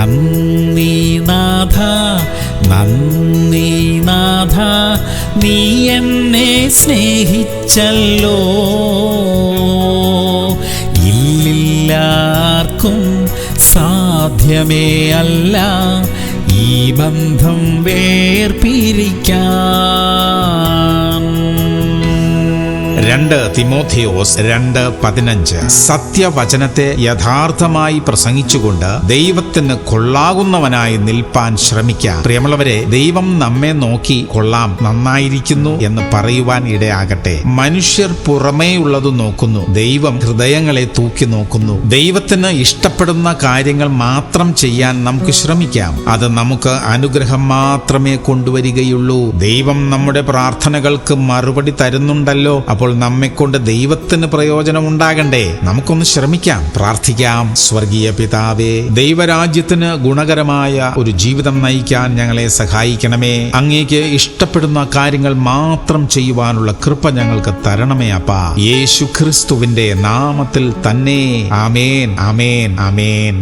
നന്ദി നാഥ, നന്ദി നാഥ, നീ എന്നെ സ്നേഹിച്ചല്ലോ. ഇല്ലാർക്കും സാധ്യമേ അല്ല ഈ ബന്ധം വേർപിരിക്കാൻ. 2 തിമോഥെയോസ് 2:15. സത്യവചനത്തെ യഥാർത്ഥമായി പ്രസംഗിച്ചുകൊണ്ട് ദൈവത്തിന് കൊള്ളാകുന്നവനായി നിൽപ്പാൻ ശ്രമിക്കാം. പ്രിയമുള്ളവരെ, ദൈവം നമ്മെ നോക്കി കൊള്ളാം, നന്നായിരിക്കുന്നു എന്ന് പറയുവാൻ ഇടയാകട്ടെ. മനുഷ്യർ പുറമേയുള്ളത് നോക്കുന്നു, ദൈവം ഹൃദയങ്ങളെ തൂക്കി നോക്കുന്നു. ദൈവത്തിന് ഇഷ്ടപ്പെടുന്ന കാര്യങ്ങൾ മാത്രം ചെയ്യാൻ നമുക്ക് ശ്രമിക്കാം. അത് നമുക്ക് അനുഗ്രഹം മാത്രമേ കൊണ്ടുവരികയുള്ളൂ. ദൈവം നമ്മുടെ പ്രാർത്ഥനകൾക്ക് മറുപടി തരുന്നുണ്ടല്ലോ. അപ്പോൾ നമ്മെക്കൊണ്ട് ദൈവത്തിന് പ്രയോജനം ഉണ്ടാകണ്ടേ? നമുക്കൊന്ന് ശ്രമിക്കാം, പ്രാർത്ഥിക്കാം. സ്വർഗീയ പിതാവേ, ദൈവരാജ്യത്തിന് ഗുണകരമായ ഒരു ജീവിതം നയിക്കാൻ ഞങ്ങളെ സഹായിക്കണമേ. അങ്ങേക്ക് ഇഷ്ടപ്പെടുന്ന കാര്യങ്ങൾ മാത്രം ചെയ്യുവാനുള്ള കൃപ ഞങ്ങൾക്ക് തരണമേ അപ്പാ. യേശു ക്രിസ്തുവിന്റെ നാമത്തിൽ തന്നെ. ആമേൻ, ആമേൻ, ആമേൻ.